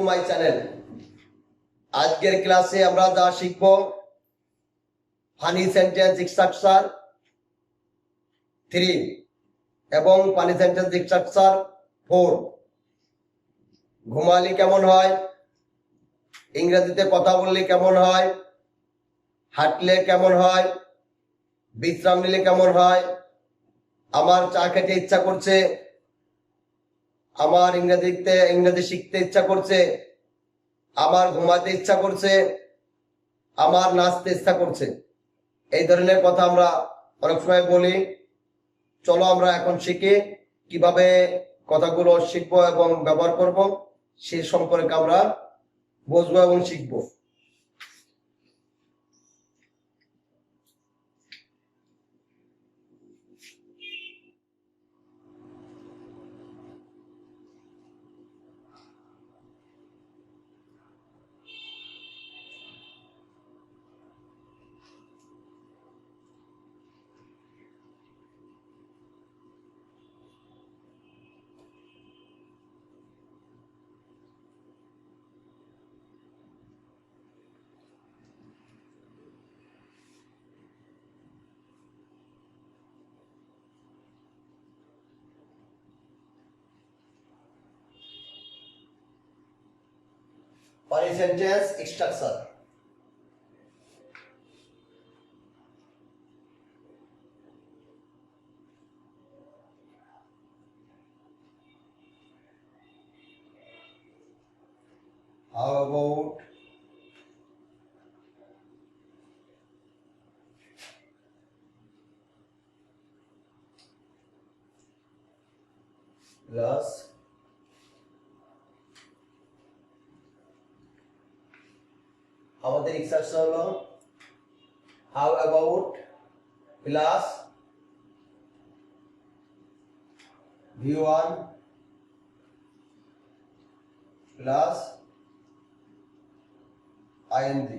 My channel. আজকের ক্লাসে আমরা যা শিখব ফানি সেন্টেন্স স্ট্রাকচার 3 এবং ফানি সেন্টেন্স স্ট্রাকচার 4। ঘুমালে কেমন হয়, ইংরেজিতে কথা বললে কেমন হয়, হাঁটলে কেমন হয়, বিশ্রাম নিলে কেমন হয়, আমার চা খেতে ইচ্ছা করছে, আমার ইংরেজি শিখতে ইচ্ছা করছে, আমার ঘুমাতে ইচ্ছা করছে, আমার নাচতে ইচ্ছা করছে। এই ধরনের কথা আমরা অনেক সময় বলি। চলো আমরা এখন শিখি কিভাবে কথাগুলো শিখবো এবং ব্যবহার করব, সে সম্পর্কে আমরা বুঝবো এবং শিখবো। Funny sentence structure. How about plus আমাদের এক্সারসাইজ হলো how about plus v1 plus ing।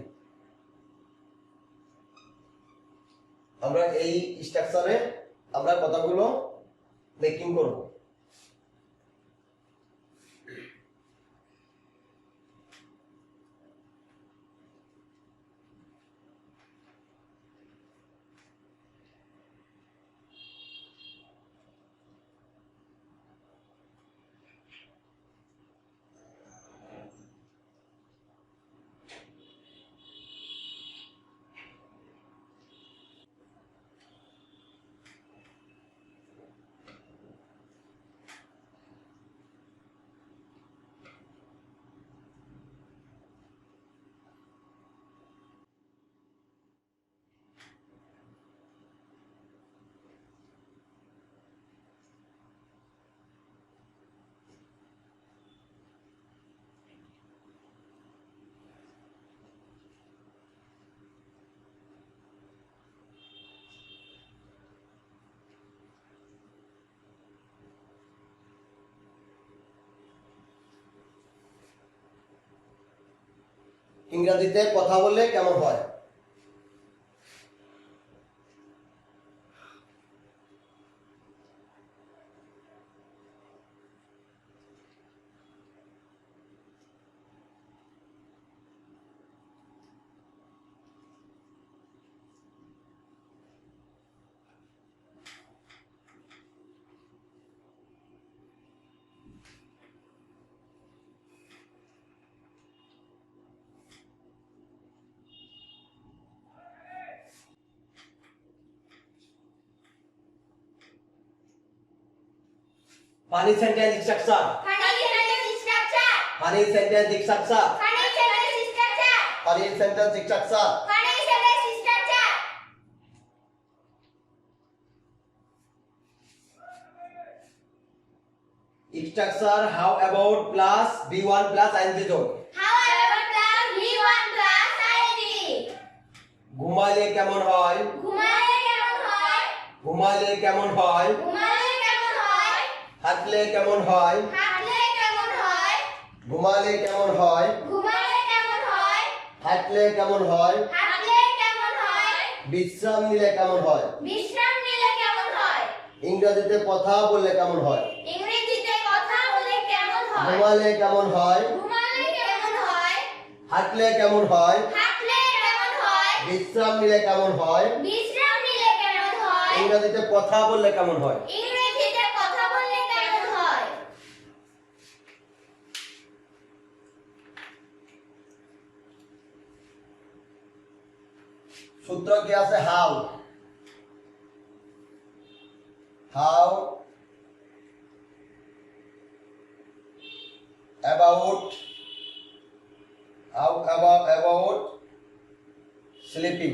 আমরা এই স্ট্রাকচারে আমরা কথাগুলো মেকিং করব। ইংরেজিতে কথা বললে কেমন হয়? Funny sentence structure. Funny sentence structure. Funny sentence structure. Funny sentence structure. Funny sentence structure. Funny sentence structure. Structure how about plus v1 plus ing যোগ। However, plus v1 plus ing. ঘুমালে কেমন হয়, ঘুমালে কেমন হয়, ঘুমালে কেমন হয়, ঘুমালে কেমন হয়, হাঁটলে কেমন হয়, হাঁটলে কেমন হয়, ঘুমালে কেমন হয়, ঘুমালে কেমন হয়, হাঁটলে কেমন হয়, হাঁটলে কেমন হয়, বিশ্রাম নিলে কেমন হয়, বিশ্রাম নিলে কেমন হয়, ইংরেজিতে কথা বললে কেমন হয়, ইংরেজিতে কথা বলে কেমন হয়, ঘুমালে কেমন হয়, ঘুমালে কেমন হাঁটলে কেমন হয়? হাঁটলে কেমন হয়? বিশ্রাম নিলে কেমন হয়? বিশ্রাম নিলে কেমন হয়? ইংরেজিতে কথা বললে কেমন হয়? ইংরেজিতে কথা বললে কেমন হয়? সূত্র কি আছে? How how about about sleeping.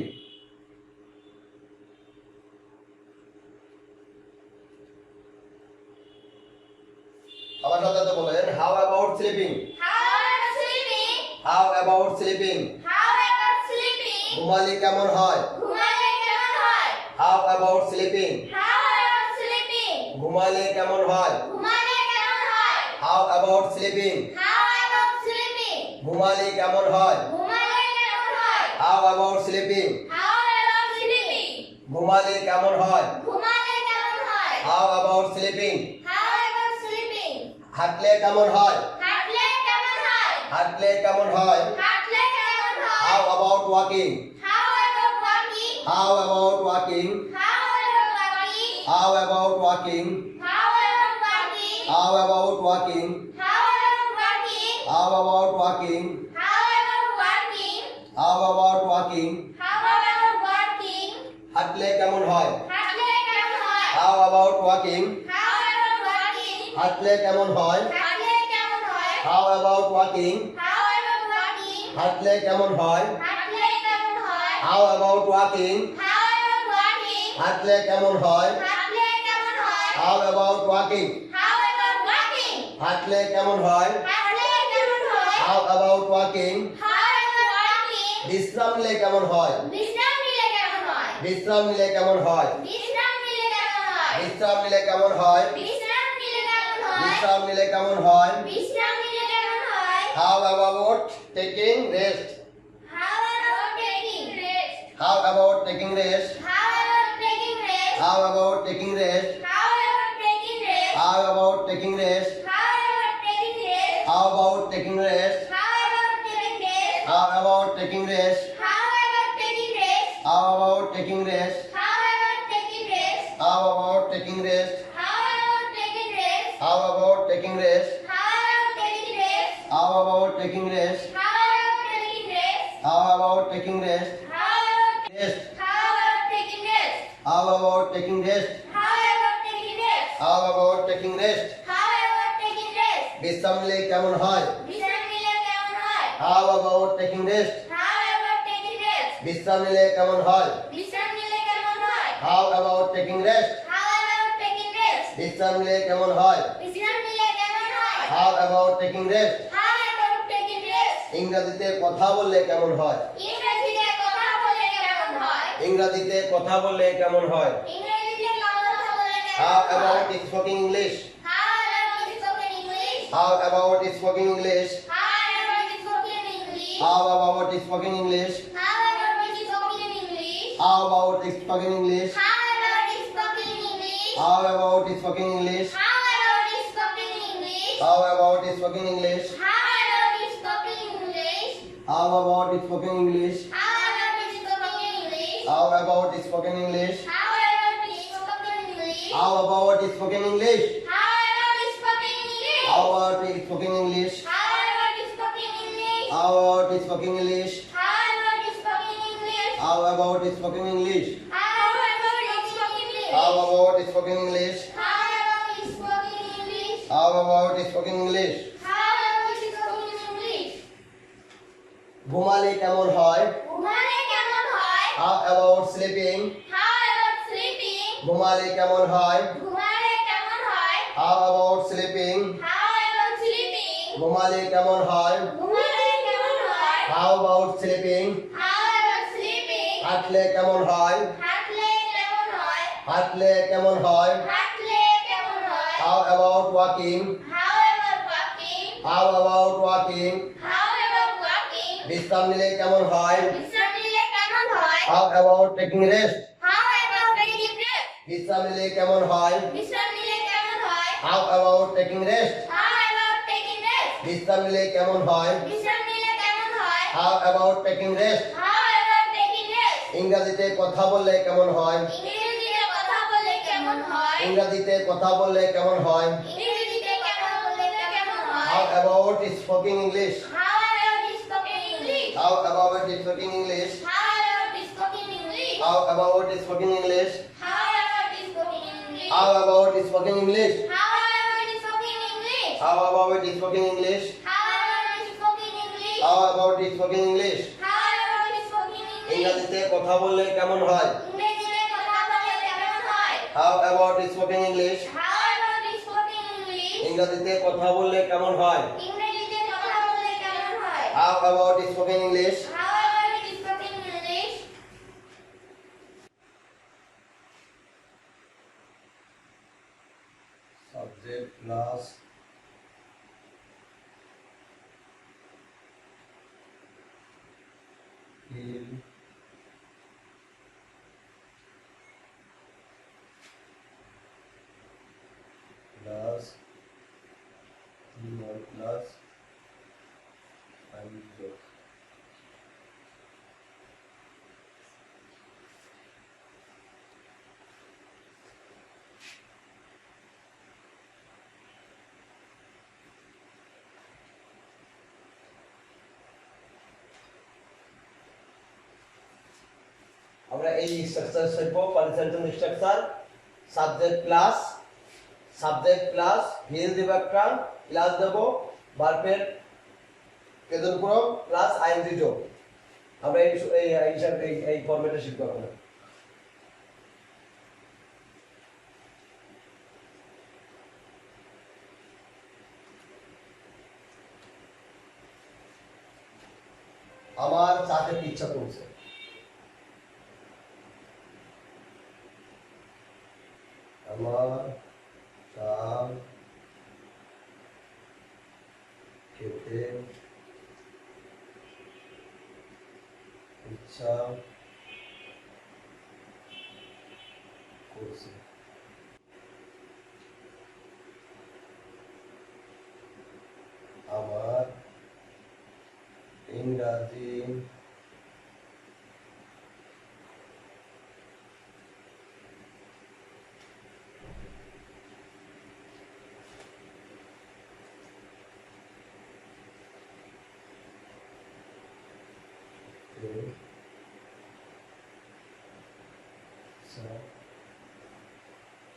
আমার সাথে বলেন, how about sleeping. How about sleeping? How about sleeping. How about sleeping? ঘুমালে কেমন হয়? ঘুমালে কেমন হয়? How about sleeping. How about sleeping? ঘুমালে কেমন হয়? ঘুমালে কেমন হয়? How about sleeping. How about sleeping? ঘুমালে কেমন হয়? ঘুমালে কেমন হয়? How about sleeping. How about sleeping? ঘুমালে কেমন হয়? ঘুমালে কেমন হয়? How about sleeping. How about sleeping? হাঁটলে কেমন হয়? হাঁটলে কেমন হয়? হাঁটলে কেমন হয়? হাঁটলে কেমন হয়? How about walking. How about walking? How about walking. How about walking? How about walking. How about walking? How about walking. How about walking? How about walking. How about walking? How about walking. How about walking? হাঁটলে কেমন হয়? হাঁটলে কেমন হয়? How about walking. How about walking? হাঁটলে কেমন হয়? হাঁটলে কেমন হয়? How about walking. How about walking? হাঁটলে কেমন হয়? হাঁটলে কেমন হয়? How about walking. How about walking? হাঁটলে কেমন হয়? হাঁটলে কেমন হয়? How about walking. How about walking? হাঁটলে কেমন হয়? হাঁটলে কেমন হয়? How about walking. How about walking? বিশ্রাম নিলে কেমন হয়? বিশ্রাম নিলে কেমন হয়? বিশ্রাম নিলে কেমন হয়? বিশ্রাম নিলে কেমন হয়? বিশ্রাম নিলে কেমন হয়? বিশ্রাম নিলে কেমন হয়? বিশ্রাম নিলে কেমন হয়? বিশ্রাম নিলে কেমন হয়? How about taking rest. How about taking rest? How about taking rest. How about taking rest? How about taking rest. How about taking rest? How about taking rest. How about taking rest? How about taking rest. How about taking rest? How about taking rest. How about taking rest? How about taking rest. How about taking rest? How about taking rest. How about taking rest? How about taking rest. How about taking rest? How about taking rest? How about taking rest? How about taking rest? How about Rest. how about taking rest? How about taking rest? How about taking rest? How about taking rest? How about taking rest? বিশ্রাম নিলে কেমন হয়? বিশ্রাম নিলে কেমন হয়? How about taking rest? How about taking rest? বিশ্রাম নিলে কেমন হয়? বিশ্রাম নিলে কেমন হয়? How about taking rest? How about taking rest? বিশ্রাম নিলে কেমন হয়? বিশ্রাম নিলে কেমন হয়? How about taking rest? How about taking rest? ইংরেজিতে কথা বললে কেমন হয়? ইংরেজিতে কথা বলে কেমন হয়? ইংরেজিতে কথা বললে কেমন হয়? ইংরেজিতে কথা বলে কেমন How হয়? about speaking English? How about spoken English? How about speaking English? How about spoken English? How about speaking English? How about spoken English? How about speaking English? How about spoken English? How about speaking English? How about spoken English? How about speaking English? How about spoken English? How about speaking English? How about spoken English? How about speaking English? How about spoken English? How about speaking English? How about spoken English? How about speaking English? How about spoken English? How about speaking English? How about spoken English? How about speaking English? How about spoken English? How about speaking English? How about spoken English? How about speaking English? How about spoken English? ঘুমালে কেমন হয়? ঘুমালে কেমন হয়? How about sleeping? How about sleeping? ঘুমালে কেমন হয়? ঘুমালে কেমন হয়? How about sleeping? How about sleeping? ঘুমালে কেমন হয়? ঘুমালে কেমন হয়? How about sleeping? How about sleeping? হাঁটলে কেমন হয়? হাঁটলে কেমন হয়? হাঁটলে কেমন হয়? হাঁটলে কেমন হয়? How about walking? How about walking? How about walking? How about walking? বিশ্রাম নিলে কেমন হয়? বিশ্রাম নিলে কেমন হয়? How about taking rest? How about taking rest? বিশ্রাম নিলে কেমন হয়? বিশ্রাম নিলে কেমন হয়? How about taking rest? How about taking rest? বিশ্রাম নিলে কেমন হয়? বিশ্রাম নিলে কেমন হয়? How about taking rest? How about taking rest? ইংরেজিতে কথা বললে কেমন হয়? ইংরেজিতে কথা বললে কেমন হয়? ইংরেজিতে কথা বললে কেমন হয়? ইংরেজিতে কথা বললে কেমন হয়? How about speaking English? How about spoken English? How about speaking English? How about spoken English? How about speaking English? How about spoken English? How about speaking English? How about spoken English? How about speaking English? How about spoken English? How about speaking English? How about spoken English? ইংরেজিতে কথা বললে কেমন হয়? ইংরেজিতে কথা বললে কেমন হয়? How about speaking English? How about spoken English? ইংরেজিতে কথা বললে কেমন হয়? ইংরেজিতে কথা বললে কেমন হয়? How about speaking English? How about spoken English? Subject plus feel plus plus and joke. আমরা এই স্ট্রাকচার শিখব কনসেন্ট্রেশন স্ট্রাকচার সাবজেক্ট প্লাস ভিল দিব একটা প্লাস দেব ভার্বের কেন্দ্রক্রম প্লাস আইএনজি যোগ আমরা এই ফরম্যাটে শিখব আমরা আমার চা খেতে ইচ্ছা করছে আমার চা খেতে ইচ্ছা করছে আমার ইংরাজি করছে আমার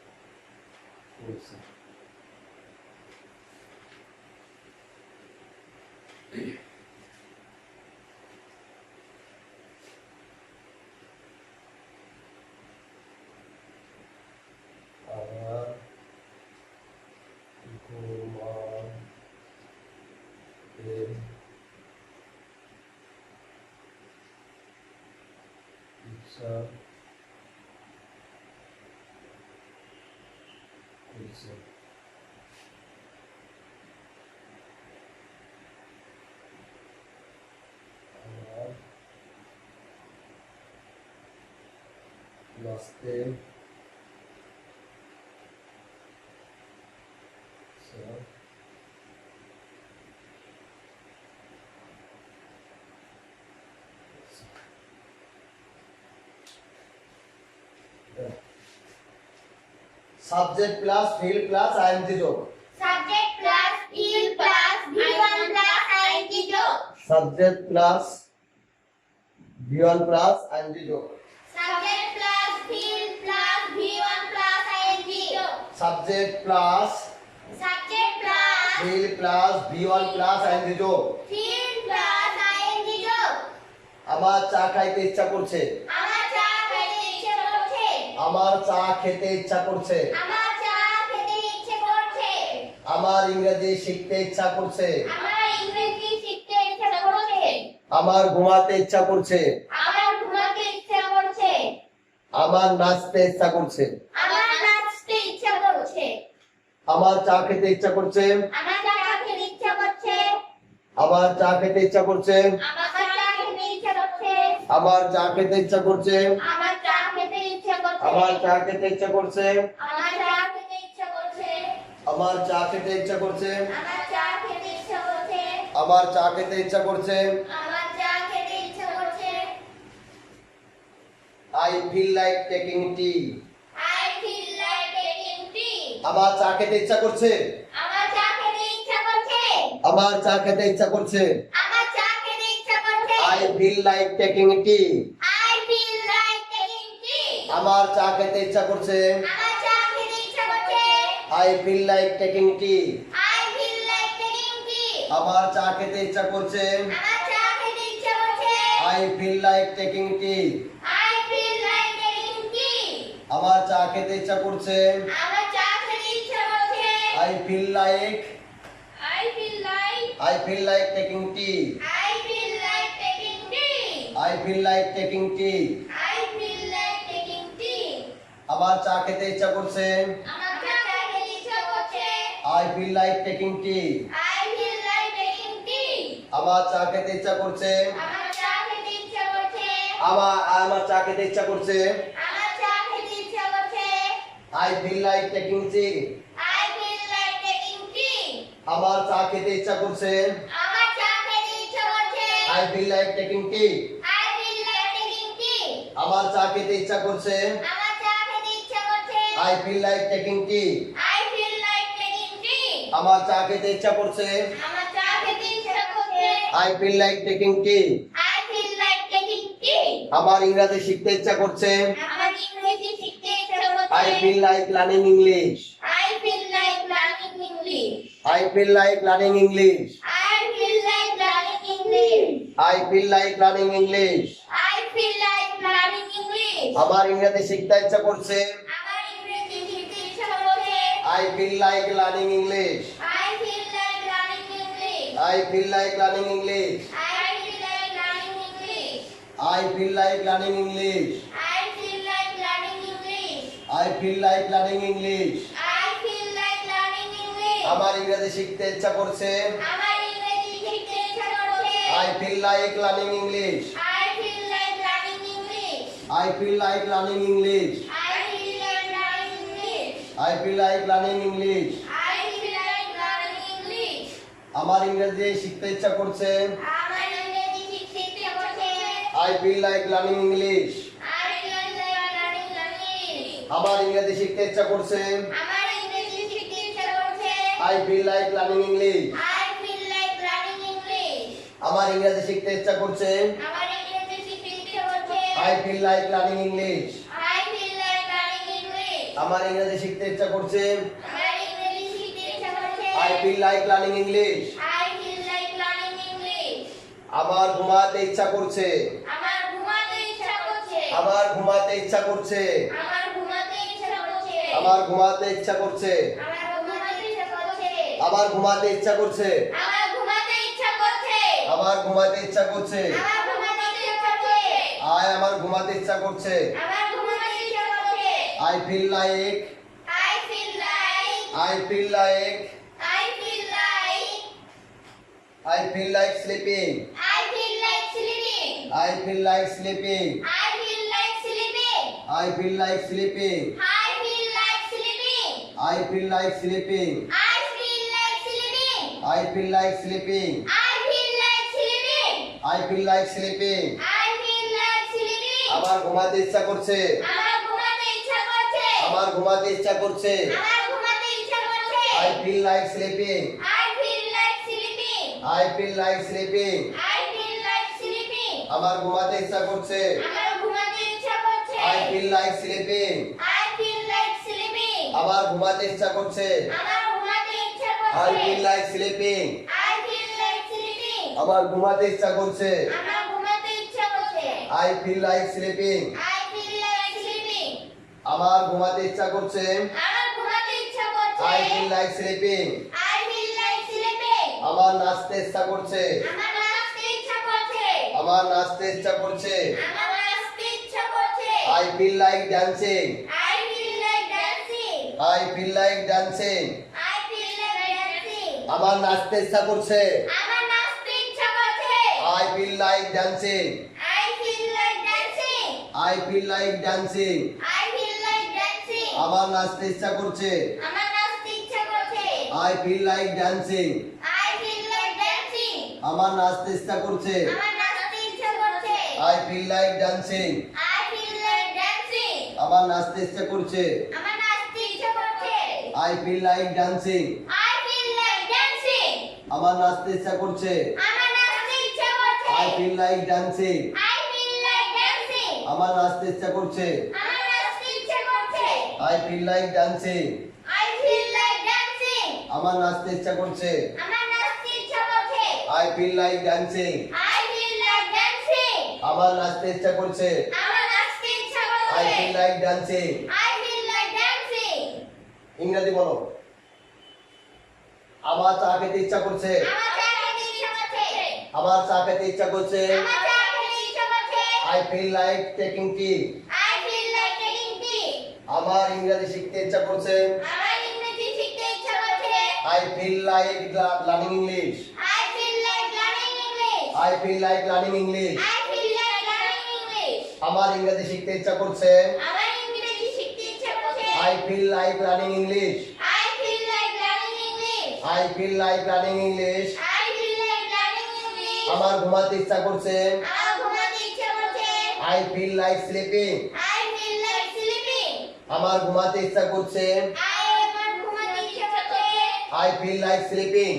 ঘুমাতে ইচ্ছা করছে আমার নাচতে ইচ্ছা subject plus feel plus ING যোগ Subject plus feel plus V1 plus ing যোগ subject plus V1 plus ING যোগ Subject plus feel plus V1 plus ing যোগ subject plus Subject plus feel plus V1 plus ING যোগ feel plus ing যোগ আমার চা খাইতে ইচ্ছা করছে আমার চা খেতে ইচ্ছে করছে আমার চা খেতে ইচ্ছা করছে আমার চা খেতে ইচ্ছে করছে আমার ইংরেজি শিখতে ইচ্ছা করছে আমার ইংরেজি শিখতে ইচ্ছে করছে আমার ঘুমাতে ইচ্ছা করছে আমার ঘুমাতে ইচ্ছে করছে আমার নাচতে ইচ্ছা করছে আমার নাচতে ইচ্ছে করছে আমার চা খেতে ইচ্ছা করছে আমার চা খেতে ইচ্ছে করছে আমার চা খেতে ইচ্ছা করছে আমার চা খেতে ইচ্ছে করছে আমার চা খেতে ইচ্ছা করছে আমার চা খেতে ইচ্ছে করছে আমার চা খেতে ইচ্ছা করছে আমার চা খেতে ইচ্ছে করছে আমার চা খেতে ইচ্ছা করছে আমার চা খেতে ইচ্ছে করছে আমার চা খেতে ইচ্ছা করছে আমার চা I feel like taking tea. I feel like taking tea. আমার চা খেতে ইচ্ছা করছে। আমার চা খেতে ইচ্ছা করছে। আমার চা খেতে ইচ্ছা করছে। আমার চা খেতে ইচ্ছা করছে। I feel like taking tea. I feel like taking tea. আমার চা খেতে ইচ্ছা করছে। আমার চা খেতে ইচ্ছা করছে। I feel like taking tea. I feel like taking tea. আমার চা খেতে ইচ্ছা করছে। আমার চা খেতে ইচ্ছা করছে। I feel like taking tea. I feel like taking tea. আমার চা খেতে ইচ্ছা করছে। আমার চা খেতে ইচ্ছা করছে। I feel like I feel like taking tea. I feel like taking tea. I feel like taking tea. I feel like taking tea. আমার চা খেতে ইচ্ছা করছে। আমার চা খেতে ইচ্ছা করছে। I feel like taking tea. I feel like taking tea. আমার চা খেতে ইচ্ছা করছে। আমার চা খেতে ইচ্ছা করছে। আমার চা খেতে ইচ্ছা করছে। আমার চা খেতে ইচ্ছা করছে। I feel like taking tea. I feel like taking tea. আমার চা খেতে ইচ্ছা করছে। আমার চা খেতে ইচ্ছা করছে। I feel like taking tea. I feel like taking tea. আমার চা খেতে ইচ্ছা করছে। আমার চা খেতে ইচ্ছা করছে। I feel like taking tea. I feel like taking tea. আমার চা খেতে ইচ্ছা করছে। আমার চা খেতে ইচ্ছা করছে। I feel like taking tea. I feel like taking tea. আমার ইংরেজি শিখতে ইচ্ছা করছে। আমার ইংরেজি শিখতে ইচ্ছা করছে। I feel like learning English. I feel like learning English. I feel like learning English. I feel like learning English. I feel like learning English. I feel like learning English. আমার ইংরেজি শিখতে ইচ্ছা করছে। আমার ইংরেজি শিখতে ইচ্ছা করছে। I feel like learning English. I feel like learning English. I feel like learning English. I feel like learning English. I feel like learning English. I feel like learning English. I feel like learning English. I feel like learning English. আমার ইংরেজি শিখতে ইচ্ছা করছে। আমার ইংরেজি শিখতে ইচ্ছা করছে। I feel like learning English. I feel like learning English. I feel like learning English. I feel like learning English. I feel like learning English. I feel like learning English. আমার ইংরেজি শিখতে ইচ্ছা করছে। আমার ইংরেজি শিখতে ইচ্ছা করছে। I feel like learning English. I feel like learning English. আমার ইংরেজি শিখতে ইচ্ছা করছে। আমার ইংরেজি শিখতে ইচ্ছা করছে। I feel like learning English. I feel like learning English. আমার ইংরেজি শিখতে ইচ্ছা করছে। আমার ইংরেজি শিখতে ইচ্ছা করছে। I feel like learning English. I feel like learning English. আমার ইংরেজি শিখতে ইচ্ছা করছে। আমার ইংরেজি শিখতে ইচ্ছা করছে। I feel like learning English. I feel like learning English. আমার ঘুমাতে ইচ্ছা করছে। আমার ঘুমাতে ইচ্ছা করছে। আমার ঘুমাতে ইচ্ছা করছে। আমার ঘুমাতে ইচ্ছা করছে। আমার ঘুমাতে ইচ্ছা করছে। আমার ঘুমাতে ইচ্ছা করছে। আমার ঘুমাতে ইচ্ছা করছে। আমার ঘুমাতে ইচ্ছা করছে। আমার ঘুমাতে ইচ্ছা করছে। আমার ঘুমাতে ইচ্ছা করছে। আমার ঘুমাতে ইচ্ছা করছে। আমার ঘুমাতে ইচ্ছা করছে। I feel like I feel like I feel like I feel like I feel like sleeping. I feel like sleeping. I feel like sleeping. I feel like sleeping. I feel like sleeping. I feel like sleeping. I feel like sleeping. I feel like sleeping. I feel like sleeping. I feel like sleeping. I feel like sleeping. I feel like sleeping. আমার ঘুমাতে ইচ্ছা করছে। আমার ঘুমাতে ইচ্ছা করছে। আমার ঘুমাতে ইচ্ছা করছে। আমার ঘুমাতে ইচ্ছা করছে। I feel like sleeping. I feel like sleeping. I feel like sleeping. I feel like sleeping. আমার ঘুমাতে ইচ্ছা করছে। আমার ঘুমাতে ইচ্ছা করছে। I feel like sleeping. I feel like sleeping. আমার ঘুমাতে ইচ্ছা করছে। আমার ঘুমাতে ইচ্ছা করছে। I feel like sleeping. I feel like sleeping. আমার ঘুমাতে ইচ্ছা করছে। আমার ঘুমাতে ইচ্ছা করছে। I feel like sleeping. I feel like sleeping. আমার ঘুমাতে ইচ্ছা করছে। আমার ঘুমাতে ইচ্ছা করছে। I feel like sleeping. I feel like sleeping. আমার নাচতে ইচ্ছা করছে। আমার নাচতে ইচ্ছা করছে। আমার নাচতে ইচ্ছা করছে। আমার নাচতে ইচ্ছা করছে। I feel like dancing. I feel like dancing. I feel like dancing. I feel like dancing. আমার নাচতে ইচ্ছা করছে। আমার নাচতে ইচ্ছা করছে। I feel like dancing. I feel like dancing. I feel like dancing. I feel like dancing. আমার নাচতে ইচ্ছা করছে। আমার নাচতে ইচ্ছা করছে। I feel like dancing. I feel like dancing. আমার নাচতে ইচ্ছা করছে। আমার নাচতে ইচ্ছা করছে। I feel like dancing. I feel like আমার নাচতে ইচ্ছা করছে। আমার নাচতে ইচ্ছা করছে। I feel like dancing. I feel like dancing. আমার নাচতে ইচ্ছা করছে। আমার নাচতে ইচ্ছা করছে। I feel like dancing. I feel like dancing. আমার নাচতে ইচ্ছা করছে। আমার নাচতে ইচ্ছা করছে। I feel like dancing. I feel like dancing. আমার নাচতে ইচ্ছা করছে। আমার নাচতে ইচ্ছা করছে। I feel like dancing. I feel like dancing. আমার নাচতে ইচ্ছা করছে। আমার নাচতে ইচ্ছা আই করছে। Feel like dancing. I feel like dancing. ইংরেজি বলো। আমার চা খেতে ইচ্ছা করছে। আমার চা খেতে ইচ্ছা করছে। আমার চা খেতে ইচ্ছা করছে। আমার চা খেতে ইচ্ছা করছে। I feel like taking tea. I feel like taking tea. আমার ইংরেজি শিখতে ইচ্ছা করছে। আমার ইংরেজি শিখতে ইচ্ছা করছে। I feel like learning English. I feel like learning English. I feel like learning English. I feel like learning English. আমার ইংরেজি শিখতে ইচ্ছা করছে। আমার ইংরেজি শিখতে ইচ্ছা করছে। I feel like learning English. I feel like learning English. I feel like learning English. I feel like learning English. আমার ঘুমাতে ইচ্ছা করছে। আমার ঘুমাতে ইচ্ছা করছে। I feel like sleeping. I feel like sleeping. আমার ঘুমাতে ইচ্ছা করছে। আমার ঘুমাতে ইচ্ছা করছে। I feel like sleeping.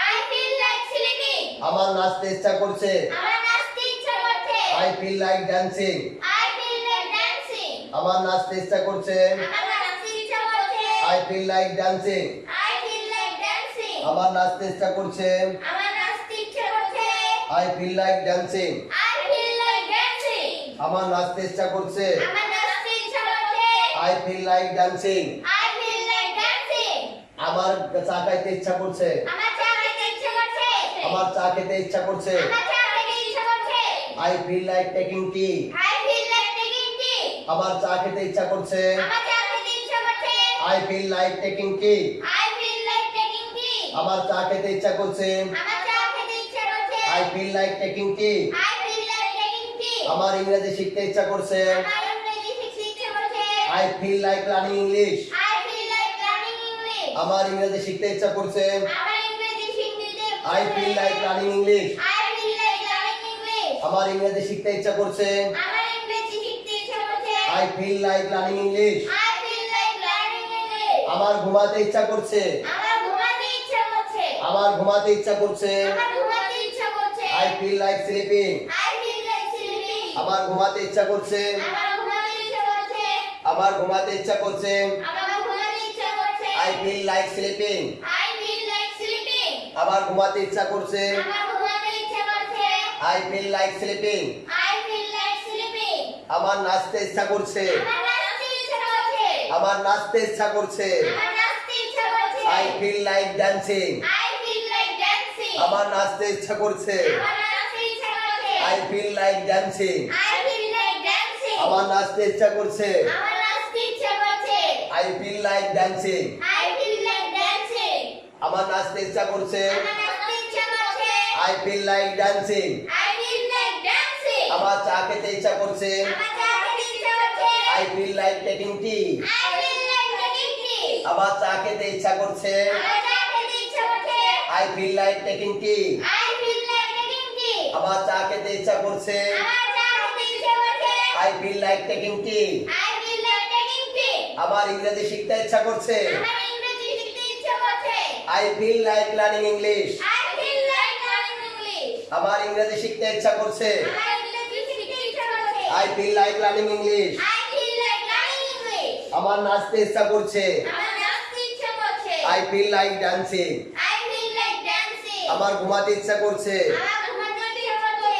I feel like sleeping. আমার নাচতে ইচ্ছা করছে। আমার নাচতে ইচ্ছা করছে। I feel like dancing. I feel like dancing. আমার নাচতে ইচ্ছা করছে। আমার নাচতে ইচ্ছা করছে। I feel like dancing. I feel like dancing. আমার নাচতে ইচ্ছা করছে। আমার নাচতে ইচ্ছা করছে। I feel like dancing. I feel like dancing. আমার নাচতে ইচ্ছা করছে। আমার নাচতে ইচ্ছা করছে। I feel like dancing. I feel like dancing. আমার চা খাইতে ইচ্ছা করছে। আমার চা খেতে ইচ্ছা করছে। আমার চা খেতে ইচ্ছা করছে। আমার চা খেতে ইচ্ছা করছে। I feel like taking tea. I feel like taking tea. আমার চা খেতে ইচ্ছা করছে। আমার চা খেতে ইচ্ছা করছে। I feel like taking tea. I feel like taking tea. আমার চা খেতে ইচ্ছা করছে। আমার চা খেতে ইচ্ছা করছে। I feel like taking tea. I feel like taking tea. আমার ইংরেজি শিখতে ইচ্ছা করছে। আমার ইংরেজি শিখতে ইচ্ছা করছে। I feel like learning English. I feel like learning English. আমার ইংরেজি শিখতে ইচ্ছা করছে। আমার ইংরেজি শিখতে ইচ্ছা করছে। I feel like learning English. I feel like learning English. আমার ইংরেজি শিখতে ইচ্ছা করছে। আমার ইংরেজি শিখতে ইচ্ছা করছে। I feel like learning English. I feel like learning English. আমার ঘুমাতে ইচ্ছা করছে। আমার ঘুমাতে ইচ্ছা করছে। আমার ঘুমাতে ইচ্ছা করছে। আমার ঘুমাতে ইচ্ছা করছে। I feel like sleeping. I feel like sleeping. আমার ঘুমাতে ইচ্ছা করছে। আমার ঘুমাতে ইচ্ছা করছে। আমার ঘুমাতে ইচ্ছা করছে। আমার ঘুমাতে ইচ্ছা করছে। I feel like sleeping. I feel like sleeping. আমার ঘুমাতে ইচ্ছা করছে। আমার ঘুমাতে ইচ্ছা করছে। I feel like sleeping. I feel like sleeping. আমার নাচতে ইচ্ছা করছে। আমার নাচতে ইচ্ছা করছে। আমার নাচতে ইচ্ছা করছে। আমার নাচতে ইচ্ছা করছে। I feel like dancing. I feel like dancing. আমার নাচতে ইচ্ছা করছে। আমার নাচতে ইচ্ছা করছে। I feel like dancing. I feel like dancing. আমার নাচতে ইচ্ছা করছে। আমার নাচতে ইচ্ছা করছে। I feel like dancing. I feel like dancing. আমার নাচতে ইচ্ছা করছে। আমার নাচতে ইচ্ছা করছে। I feel like dancing. I feel like dancing. আমার চা খেতে ইচ্ছা করছে। আমার চা খেতে ইচ্ছা করছে। I feel like taking tea. I feel like taking tea. আমার চা খেতে ইচ্ছা করছে। আমার চা খেতে ইচ্ছা করছে। I feel like taking tea. I feel like taking tea. আমার চা খেতে ইচ্ছা করছে। আমার চা খেতে ইচ্ছা করছে। I feel like taking tea. I feel like taking tea. আমার ইংরেজি শিখতে ইচ্ছা করছে। আমার ইংরেজি শিখতে ইচ্ছা করছে। I feel like learning English. I feel like learning English. আমার ইংরেজি শিখতে ইচ্ছা করছে। আমার ইংরেজি শিখতে ইচ্ছা করছে। I feel like learning English. I feel like learning English. আমার নাচতে ইচ্ছা করছে। আমার নাচতে ইচ্ছা করছে। I feel like dancing. I feel like dancing. আমার ঘুমাতে ইচ্ছা করছে। আমার ঘুমাতে ইচ্ছা করছে।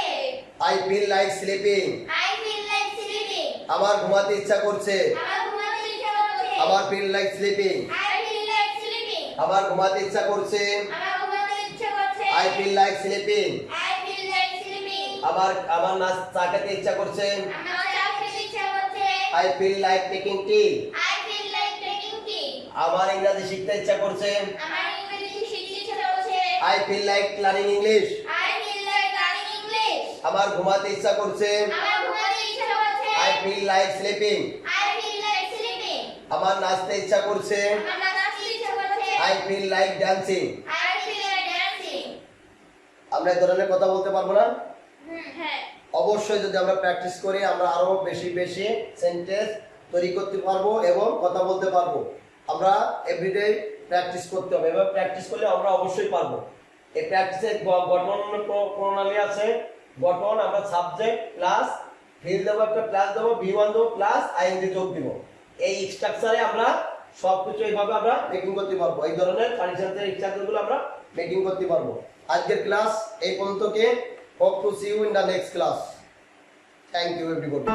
I feel like sleeping. I feel like sleeping. আমার ঘুমাতে ইচ্ছা করছে। আমার ঘুমাতে ইচ্ছা করছে। আমার feel like sleeping. I feel like sleeping. আমার ঘুমাতে ইচ্ছা করছে। আমার ঘুমাতে ইচ্ছা করছে। I feel like sleeping. I feel like sleeping. আমার আমার নাচ চা খেতে ইচ্ছা করছে। আমার চা খেতে ইচ্ছা করছে। I feel like taking tea. I feel like taking tea. আমার ইংরেজি শিখতে ইচ্ছা করছে। আমার ইংরেজি শিখতে ইচ্ছা করছে। I feel like learning English. I feel like learning English. আমার ঘুমাতে ইচ্ছা করছে। আমার ঘুমাতে ইচ্ছা করছে। I feel like sleeping. I feel like sleeping. আমার নাচতে ইচ্ছা করছে। আমার নাচতে ইচ্ছা করছে। I feel like dancing. I feel like dancing. আমরা এই ধরনের কথা বলতে পারবো না? হ্যাঁ। অবশ্যই যদি আমরা প্র্যাকটিস করি আমরা আরো বেশি বেশি সেন্টেন্স তৈরি করতে পারবো এবং কথা বলতে পারবো। আমরা এভরিডে প্র্যাকটিস করতে হবে এবং প্র্যাকটিস করলে আমরা অবশ্যই পারবো। এই প্র্যাকটিসের গঠন প্রণালী আছে। গঠন আমরা সাবজেক্ট প্লাস ফিল দেবো, একটা প্লাস দেবো, V1 দেবো প্লাস আইএনজি যোগ দিব। এই স্ট্রাকচারে আমরা সবকিছু এইভাবে আমরা মেকিং করতে পারবো। এই ধরনের কন্ডিশনের স্ট্রাকচারগুলো আমরা মেকিং করতে পারবো। আজকের ক্লাস এই পর্যন্তকে। Hope to see you in the next class. Thank you everybody.